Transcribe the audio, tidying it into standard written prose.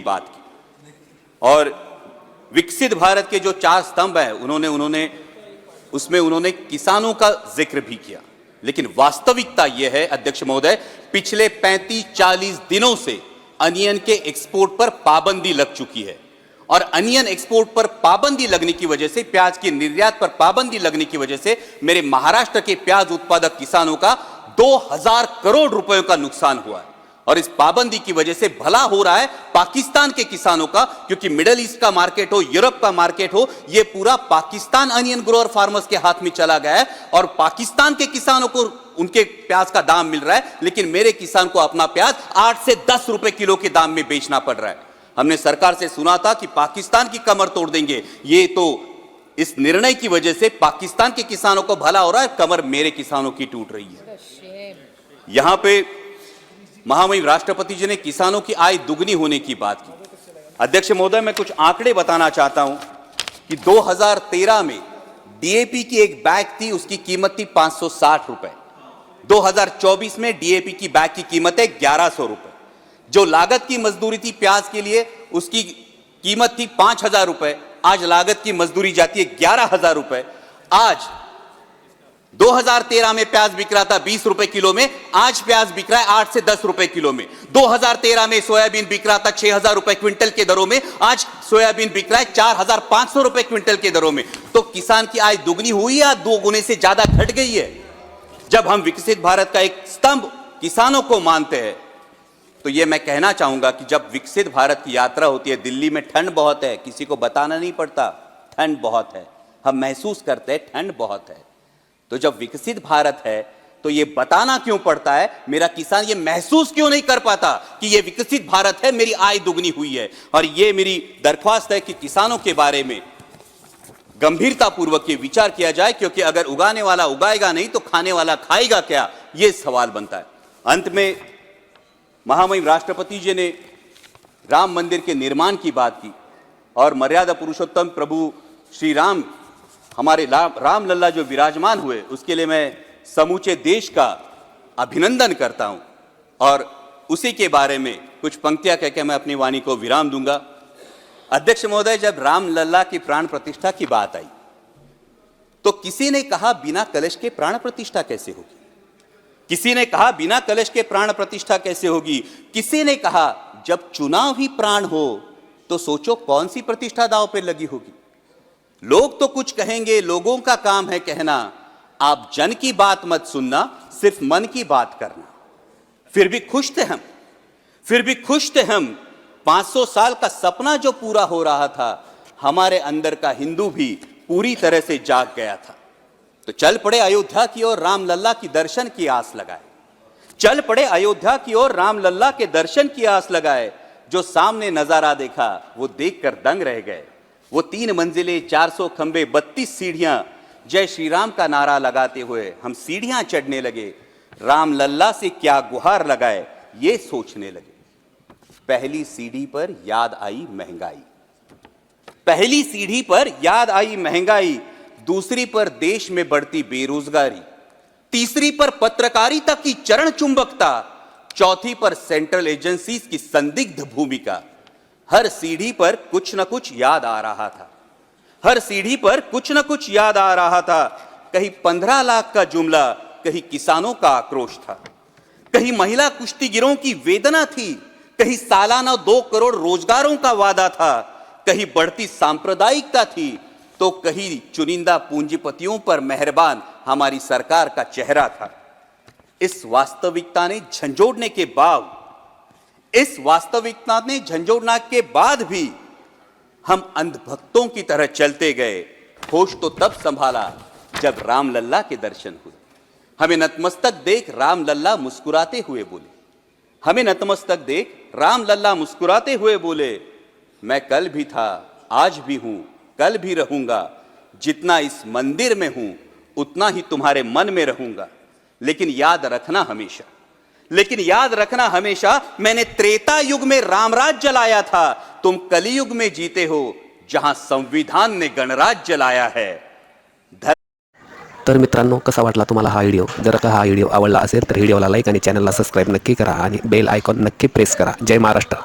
बात की। और विकसित भारत के जो 4 स्तंभ हैं उन्होंने उन्होंने किसानों का जिक्र भी किया। लेकिन वास्तविकता यह है अध्यक्ष महोदय, पिछले 35-40 दिनों से अनियन के एक्सपोर्ट पर पाबंदी लग चुकी है। और अनियन एक्सपोर्ट पर पाबंदी लगने की वजह से, प्याज के निर्यात पर पाबंदी लगने की वजह से मेरे महाराष्ट्र के प्याज उत्पादक किसानों का 2000 करोड़ रुपयों का नुकसान हुआ है। और इस पाबंदी की वजह से भला हो रहा है पाकिस्तान के किसानों का, क्योंकि मिडिल ईस्ट का मार्केट हो, यूरोप का मार्केट हो, यह पूरा पाकिस्तान अनियन ग्रोअर फार्मर्स के हाथ में चला गया है। और पाकिस्तान के किसानों को उनके प्याज का दाम मिल रहा है, लेकिन मेरे किसान को अपना प्याज 8 से 10 रुपए किलो के दाम में बेचना पड़ रहा है। हमने सरकार से सुना था कि पाकिस्तान की कमर तोड़ देंगे, ये तो इस निर्णय की वजह से पाकिस्तान के किसानों को भला हो रहा है, कमर मेरे किसानों की टूट रही है। यहां पे महामहिम राष्ट्रपति जी ने किसानों की आय दुगनी होने की बात की। अध्यक्ष महोदय, मैं कुछ आंकड़े बताना चाहता हूं कि 2013 में डीएपी की एक बैग थी, उसकी कीमत थी 560 रुपए। 2024 में डीएपी की बैग की कीमत है 1100 रुपए। जो लागत की मजदूरी थी प्याज के लिए, उसकी कीमत थी 5000 रुपए, आज लागत की मजदूरी जाती है 11000 रुपए। आज 2013 में प्याज बिक रहा था 20 रुपए किलो में, आज प्याज बिक रहा है 8 से 10 रुपए किलो में। 2013 में सोयाबीन बिक रहा था 6000 रुपए क्विंटल के दरों में, आज सोयाबीन बिक रहा है 4500 रुपए क्विंटल के दरों में। तो किसान की आय दुगनी हुई या 2 गुने से ज्यादा घट गई है? जब हम विकसित भारत का एक स्तंभ किसानों को मानते हैं, तो यह मैं कहना चाहूंगा कि जब विकसित भारत की यात्रा होती है, दिल्ली में ठंड बहुत है, किसी को बताना नहीं पड़ता, ठंड बहुत है, हम महसूस करते हैं ठंड बहुत है। तो जब विकसित भारत है तो यह बताना क्यों पड़ता है, मेरा किसान ये महसूस क्यों नहीं कर पाता कि यह विकसित भारत है, मेरी आय दुगनी हुई है? और यह मेरी दरख्वास्त है कि किसानों के बारे में गंभीरता पूर्वक ये विचार किया जाए, क्योंकि अगर उगाने वाला उगाएगा नहीं तो खाने वाला खाएगा क्या, यह सवाल बनता है। अंत में महामहिम राष्ट्रपति जी ने राम मंदिर के निर्माण की बात की और मर्यादा पुरुषोत्तम प्रभु श्री राम, हमारे राम लल्ला जो विराजमान हुए, उसके लिए मैं समूचे देश का अभिनंदन करता हूं। और उसी के बारे में कुछ पंक्तियां कहकर मैं अपनी वाणी को विराम दूंगा। अध्यक्ष महोदय, जब राम लल्ला की प्राण प्रतिष्ठा की बात आई तो किसी ने कहा बिना कलश के प्राण प्रतिष्ठा कैसे होगी? किसी ने कहा बिना कलश के प्राण प्रतिष्ठा कैसे होगी? किसी ने कहा जब चुनाव ही प्राण हो तो सोचो कौन सी प्रतिष्ठा दांव पे लगी होगी। लोग तो कुछ कहेंगे, लोगों का काम है कहना, आप जन की बात मत सुनना, सिर्फ मन की बात करना। फिर भी खुश थे हम 500 साल का सपना जो पूरा हो रहा था, हमारे अंदर का हिंदू भी पूरी तरह से जाग गया था। तो चल पड़े अयोध्या की ओर, राम लल्ला की दर्शन की आस लगाए। चल पड़े अयोध्या की ओर, राम लल्ला के दर्शन की आस लगाए। जो सामने नजारा देखा वो देखकर दंग रह गए। वो 3 मंजिलें, 400 खंबे, 32 सीढ़ियां, जय श्री राम का नारा लगाते हुए हम सीढ़ियां चढ़ने लगे। राम लल्ला से क्या गुहार लगाए ये सोचने लगे। पहली सीढ़ी पर याद आई महंगाई, पहली सीढ़ी पर याद आई महंगाई, दूसरी पर देश में बढ़ती बेरोजगारी, तीसरी पर पत्रकारिता की चरण चुंबकता, चौथी पर सेंट्रल एजेंसीज की संदिग्ध भूमिका। हर सीढ़ी पर कुछ न कुछ याद आ रहा था, हर सीढ़ी पर कुछ न कुछ याद आ रहा था। कहीं 15 लाख का जुमला, कहीं किसानों का आक्रोश था, कहीं महिला कुश्तीगिरों की वेदना थी, कहीं सालाना 2 करोड़ रोजगारों का वादा था, कहीं बढ़ती सांप्रदायिकता थी, तो कहीं चुनिंदा पूंजीपतियों पर मेहरबान हमारी सरकार का चेहरा था। इस वास्तविकता ने झंझोड़ने के बाद भी हम अंधभक्तों की तरह चलते गए। होश तो तब संभाला जब राम लल्ला के दर्शन हुए। हमें नतमस्तक देख राम लल्ला मुस्कुराते हुए बोले, हमें नतमस्तक देख राम लल्ला मुस्कुराते हुए बोले, मैं कल भी था, आज भी हूं, कल भी रहूंगा। जितना इस मंदिर में हूं उतना ही तुम्हारे मन में रहूंगा। लेकिन याद रखना हमेशा मैंने त्रेता युग में रामराज जलाया था, तुम कलियुग में जीते हो जहां संविधान ने गणराज जलाया है। तर मित्रांनो, कसा वाटला तुम्हाला हा व्हिडिओ? जर का हा व्हिडिओ आवडला असेल तर व्हिडिओला लाईक आणि चॅनलला सबस्क्राईब नक्की करा आणि बेल आयकॉन नक्की प्रेस करा। जय महाराष्ट्र.